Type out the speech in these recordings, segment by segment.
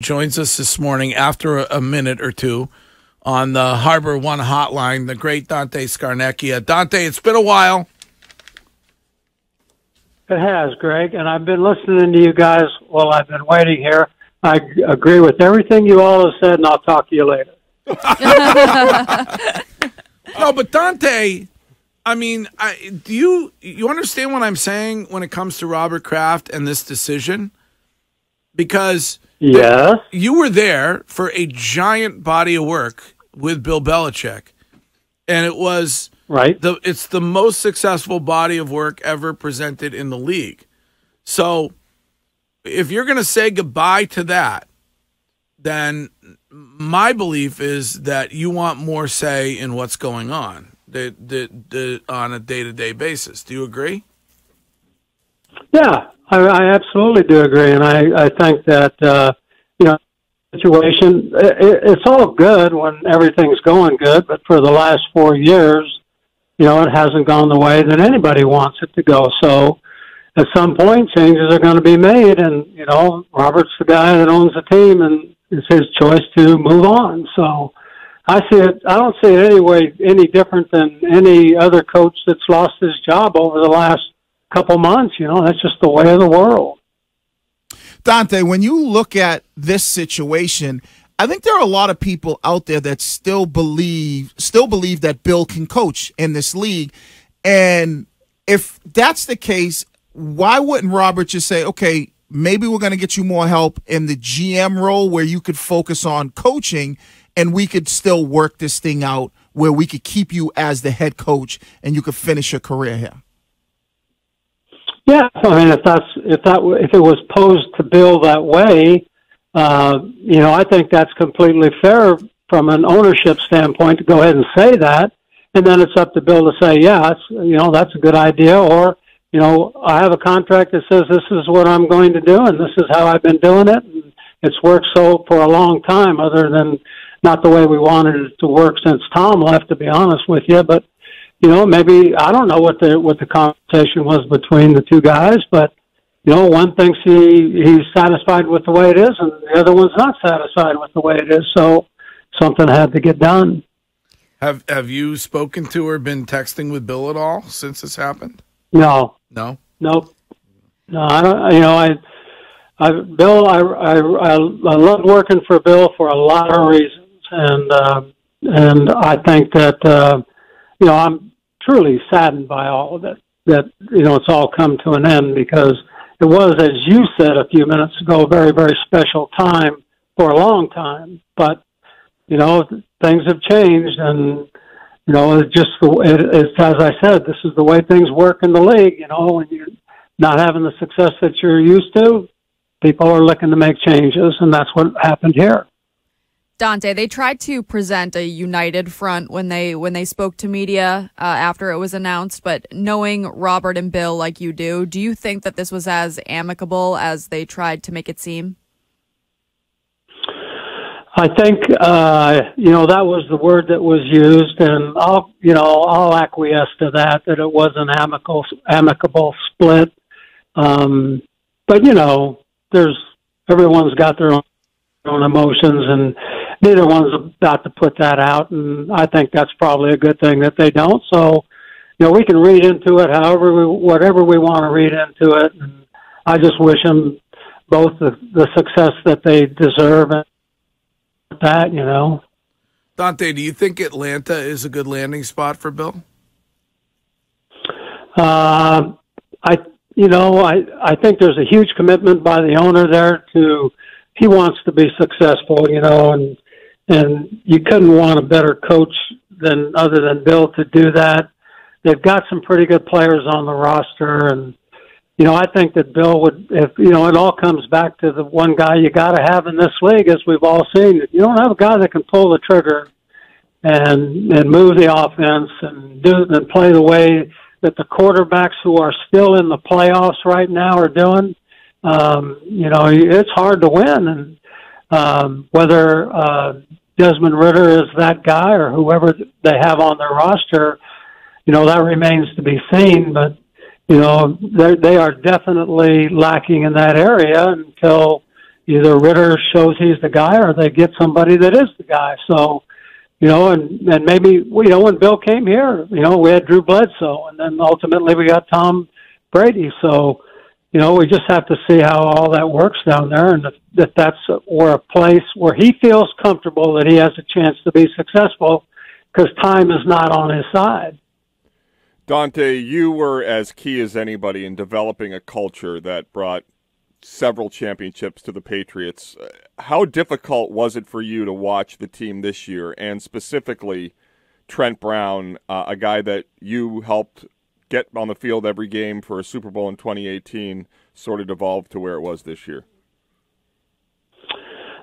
Joins us this morning after a minute or two on the Harbor One hotline, the great Dante Scarnecchia. Dante, it's been a while. It has, Greg, and I've been listening to you guys while I've been waiting here. I agree with everything you all have said, and I'll talk to you later. No, but Dante, I mean, do you understand what I'm saying when it comes to Robert Kraft and this decision? Because yes, you were there for a giant body of work with Bill Belichick, and it was right. It's the most successful body of work ever presented in the league. So if you're going to say goodbye to that, then my belief is that you want more say in what's going on on a day-to-day basis. Do you agree? Yeah, I absolutely do agree, and I think that situation. It's all good when everything's going good, but for the last 4 years, it hasn't gone the way that anybody wants it to go. So at some point, changes are going to be made, and Robert's the guy that owns the team, and it's his choice to move on. So I don't see it any different than any other coach that's lost his job over the last couple months. That's just the way of the world. Dante, when you look at this situation, I think there are a lot of people out there that still believe that Bill can coach in this league. And if that's the case, why wouldn't Robert just say, okay, maybe we're going to get you more help in the GM role where you could focus on coaching and we could still work this thing out where we could keep you as the head coach and you could finish your career here? Yeah, I mean, if it was posed to Bill that way, I think that's completely fair from an ownership standpoint to go ahead and say that, and then it's up to Bill to say, yeah, that's a good idea, or I have a contract that says this is what I'm going to do, and this is how I've been doing it, and it's worked so for a long time, other than not the way we wanted it to work since Tom left, to be honest with you, but. Maybe I don't know what the conversation was between the two guys, but one thinks he's satisfied with the way it is, and the other one's not satisfied with the way it is. So something had to get done. Have you spoken to or been texting with Bill at all since this happened? No. No. Nope. No, I don't. Bill, I love working for Bill for a lot of reasons, and I think that. I'm truly saddened by all of it, that, it's all come to an end, because it was, as you said a few minutes ago, a very, very special time for a long time. But, things have changed, and, it's as I said, this is the way things work in the league. When you're not having the success that you're used to, people are looking to make changes, and that's what happened here. Dante, they tried to present a united front when they spoke to media after it was announced, but knowing Robert and Bill like you do you think that this was as amicable as they tried to make it seem? I think that was the word that was used, and I'll acquiesce to that it was an amicable split. But everyone's got their own emotions, and neither one's about to put that out, and I think that's probably a good thing that they don't. So, we can read into it whatever we want to read into it, and I just wish them both the success that they deserve, and that, Dante, do you think Atlanta is a good landing spot for Bill? I think there's a huge commitment by the owner there he wants to be successful, and you couldn't want a better coach other than Bill to do that. They've got some pretty good players on the roster, and I think that Bill would, if it all comes back to the one guy you got to have in this league, as we've all seen. You don't have a guy that can pull the trigger and move the offense and play the way that the quarterbacks who are still in the playoffs right now are doing. It's hard to win, and whether Desmond Ridder is that guy or whoever they have on their roster, that remains to be seen. But they are definitely lacking in that area until either Ritter shows he's the guy or they get somebody that is the guy. So, and maybe, when Bill came here, we had Drew Bledsoe, and then ultimately we got Tom Brady. So, we just have to see how all that works down there, and if that's or a place where he feels comfortable that he has a chance to be successful, because time is not on his side. Dante, you were as key as anybody in developing a culture that brought several championships to the Patriots. How difficult was it for you to watch the team this year, and specifically Trent Brown, a guy that you helped get on the field every game for a Super Bowl in 2018, sort of evolved to where it was this year?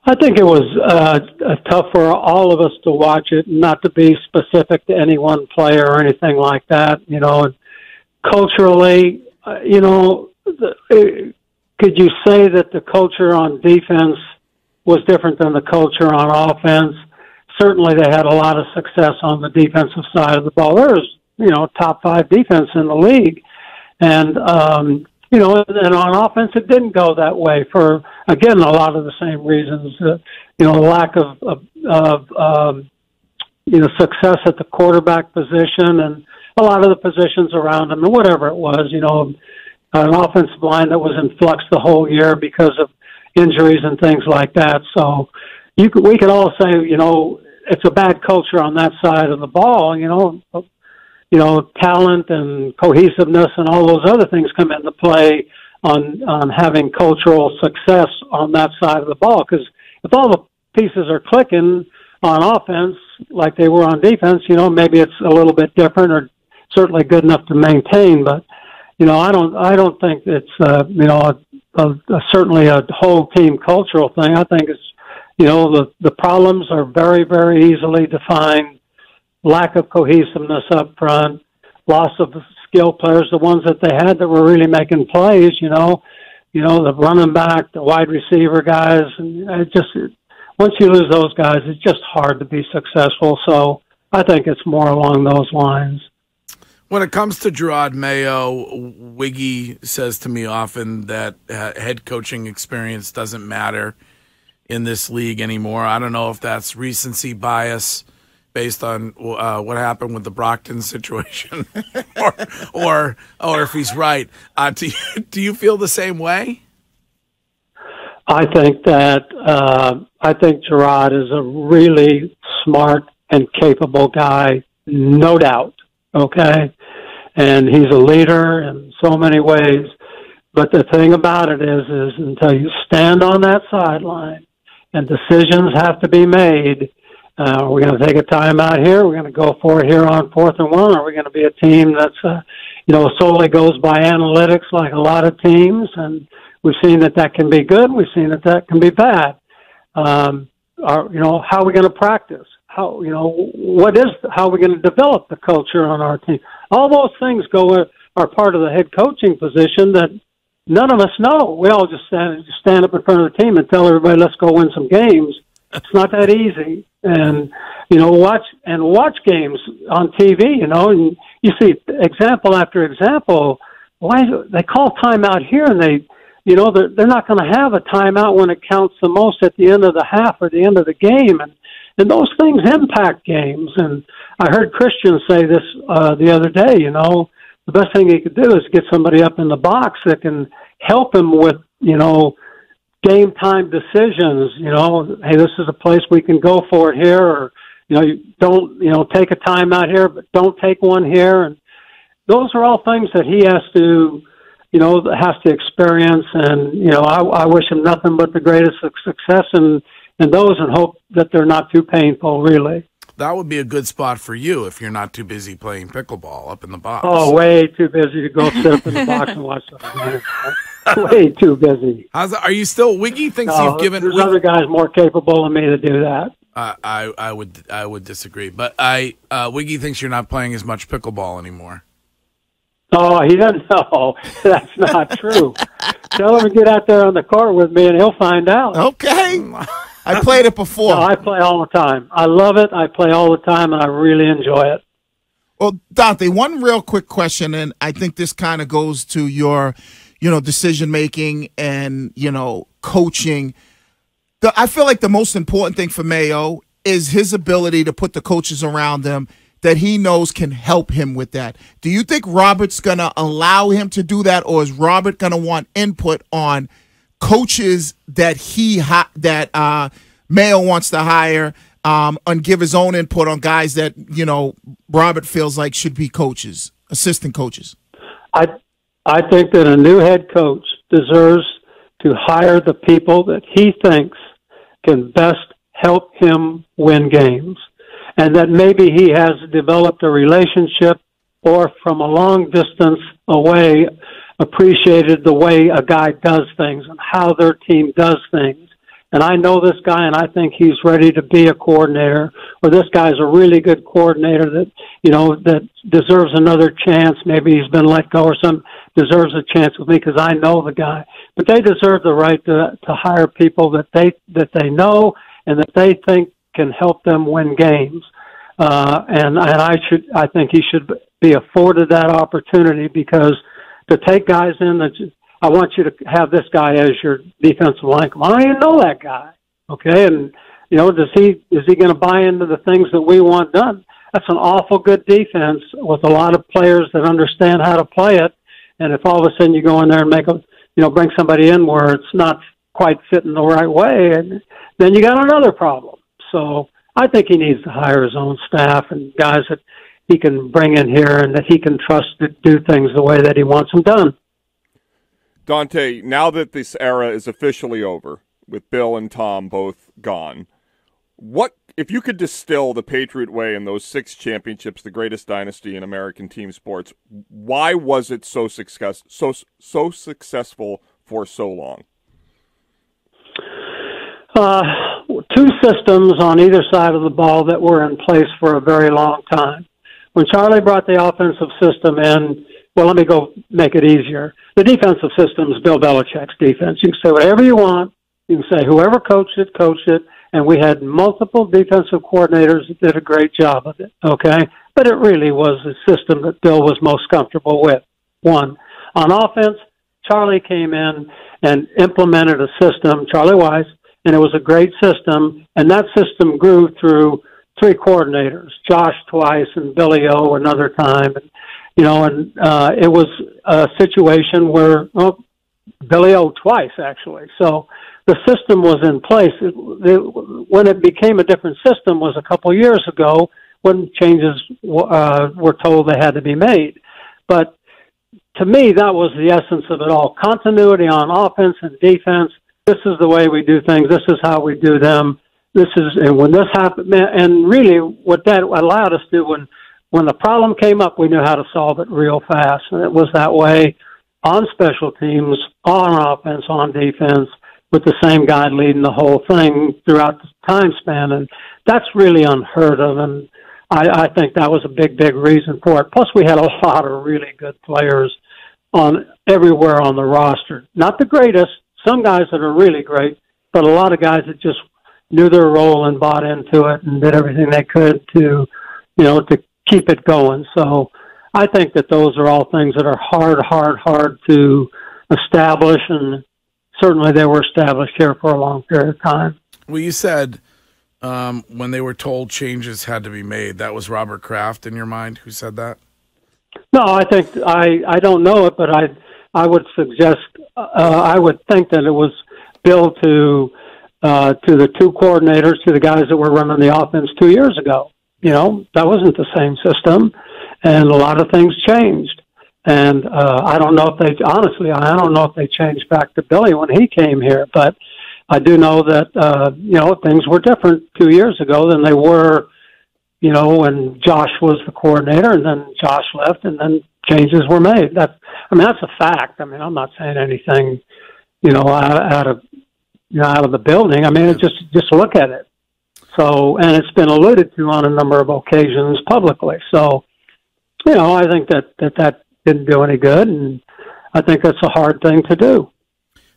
I think it was tough for all of us to watch it, not to be specific to any one player or anything like that. Culturally, could you say that the culture on defense was different than the culture on offense? Certainly they had a lot of success on the defensive side of the ball. There was, top 5 defense in the league. And, and on offense, it didn't go that way for, again, a lot of the same reasons. Lack of success at the quarterback position and a lot of the positions around him, and whatever it was, an offensive line that was in flux the whole year because of injuries and things like that. So we could all say, it's a bad culture on that side of the ball, talent and cohesiveness and all those other things come into play on having cultural success on that side of the ball. Because if all the pieces are clicking on offense like they were on defense, maybe it's a little bit different or certainly good enough to maintain. But I don't think it's certainly a whole team cultural thing. I think it's the problems are very, very easily defined. Lack of cohesiveness up front, loss of skill players, the ones that they had that were really making plays, the running back, the wide receiver guys, and once you lose those guys, it's just hard to be successful. So I think it's more along those lines. When it comes to Jerod Mayo, Wiggy says to me often that head coaching experience doesn't matter in this league anymore. I don't know if that's recency bias based on what happened with the Brockton situation, or if he's right. Do you feel the same way? I think that Jerod is a really smart and capable guy, no doubt. Okay, and he's a leader in so many ways. But the thing about it is until you stand on that sideline and decisions have to be made. We're going to take a timeout here. We're going to go for it here on 4th and 1. Are we going to be a team that's, solely goes by analytics like a lot of teams? And we've seen that can be good. We've seen that can be bad. How are we going to practice? How are we going to develop the culture on our team? All those things are part of the head coaching position that none of us know. We all just stand up in front of the team and tell everybody, let's go win some games. It's not that easy. And, watch games on TV, and you see example after example. Why they call timeout here and they're not going to have a timeout when it counts the most at the end of the half or the end of the game. And those things impact games. And I heard Christian say this the other day, the best thing he could do is get somebody up in the box that can help him with, game time decisions, hey, this is a place we can go for it here, or, you don't, take a timeout here, but don't take one here. And those are all things that he has to, experience. And, I wish him nothing but the greatest success in those and hope that they're not too painful, really. That would be a good spot for you if you're not too busy playing pickleball up in the box. Oh, way too busy to go sit up in the box and watch something. Way too busy. Are you still? Wiggy thinks you've given. There's other guys more capable than me to do that. I would disagree, but Wiggy thinks you're not playing as much pickleball anymore. Oh, he doesn't know. That's not true. Tell him to get out there on the court with me, and he'll find out. Okay. I played it before. No, I play all the time. I love it. I play all the time, and I really enjoy it. Well, Dante, one real quick question, and I think this kind of goes to your, decision-making and, coaching. I feel like the most important thing for Mayo is his ability to put the coaches around him that he knows can help him with that. Do you think Robert's going to allow him to do that, or is Robert going to want input on coaches that Mayo wants to hire, and give his own input on guys that, Robert feels like should be coaches, assistant coaches? I think that a new head coach deserves to hire the people that he thinks can best help him win games, and that maybe he has developed a relationship or from a long distance away appreciated the way a guy does things and how their team does things. And I know this guy, and I think he's ready to be a coordinator, or this guy's a really good coordinator that, that deserves another chance. Maybe he's been let go or deserves a chance with me because I know the guy. But they deserve the right to hire people that they know and that they think can help them win games. And I think he should be afforded that opportunity, because to take guys in that I want you to have this guy as your defensive line. I don't even know that guy. Okay. And, is he going to buy into the things that we want done? That's an awful good defense with a lot of players that understand how to play it. And if all of a sudden you go in there and bring somebody in where it's not quite fitting the right way, and then you got another problem. So I think he needs to hire his own staff and guys that he can bring in here and that he can trust to do things the way that he wants them done. Dante, now that this era is officially over, with Bill and Tom both gone, if you could distill the Patriot way in those 6 championships, the greatest dynasty in American team sports, why was it so successful for so long? 2 systems on either side of the ball that were in place for a very long time. When Charlie brought the offensive system in, well, let me go make it easier. The defensive system is Bill Belichick's defense. You can say whatever you want. You can say whoever coached it, and we had multiple defensive coordinators that did a great job of it, okay? But it really was the system that Bill was most comfortable with, one. On offense, Charlie came in and implemented a system, Charlie Weiss, and it was a great system, and that system grew through 3 coordinators, Josh twice and Billy O another time. And, it was a situation where, Billy O twice, actually. So the system was in place. When it became a different system was a couple years ago when changes were told they had to be made. But to me, that was the essence of it all. Continuity on offense and defense. This is the way we do things. This is how we do them. And when this happened, and really what that allowed us to do, when the problem came up, we knew how to solve it real fast. And it was that way on special teams, on offense, on defense, with the same guy leading the whole thing throughout the time span. And that's really unheard of. And I think that was a big, big reason for it. Plus, we had a lot of really good players everywhere on the roster. Not the greatest, some guys that are really great, but a lot of guys that just knew their role and bought into it and did everything they could to keep it going. So I think that those are all things that are hard to establish, and certainly they were established here for a long period of time. Well, you said when they were told changes had to be made, that was Robert Kraft in your mind who said that? No, I think I don't know it, but I would suggest I would think that it was Bill to the 2 coordinators, to the guys that were running the offense 2 years ago. That wasn't the same system, and a lot of things changed. And I don't know if they changed back to Billy when he came here, but I do know that, things were different 2 years ago than they were, when Josh was the coordinator, and then Josh left, and then changes were made. That's a fact. I'm not saying anything, out of the building. Just look at it. So, and it's been alluded to on a number of occasions publicly. So, I think that didn't do any good, and I think that's a hard thing to do.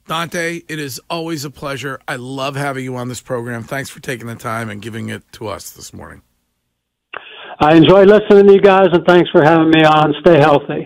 Dante, it is always a pleasure. I love having you on this program. Thanks for taking the time and giving it to us this morning. I enjoyed listening to you guys, and thanks for having me on. Stay healthy.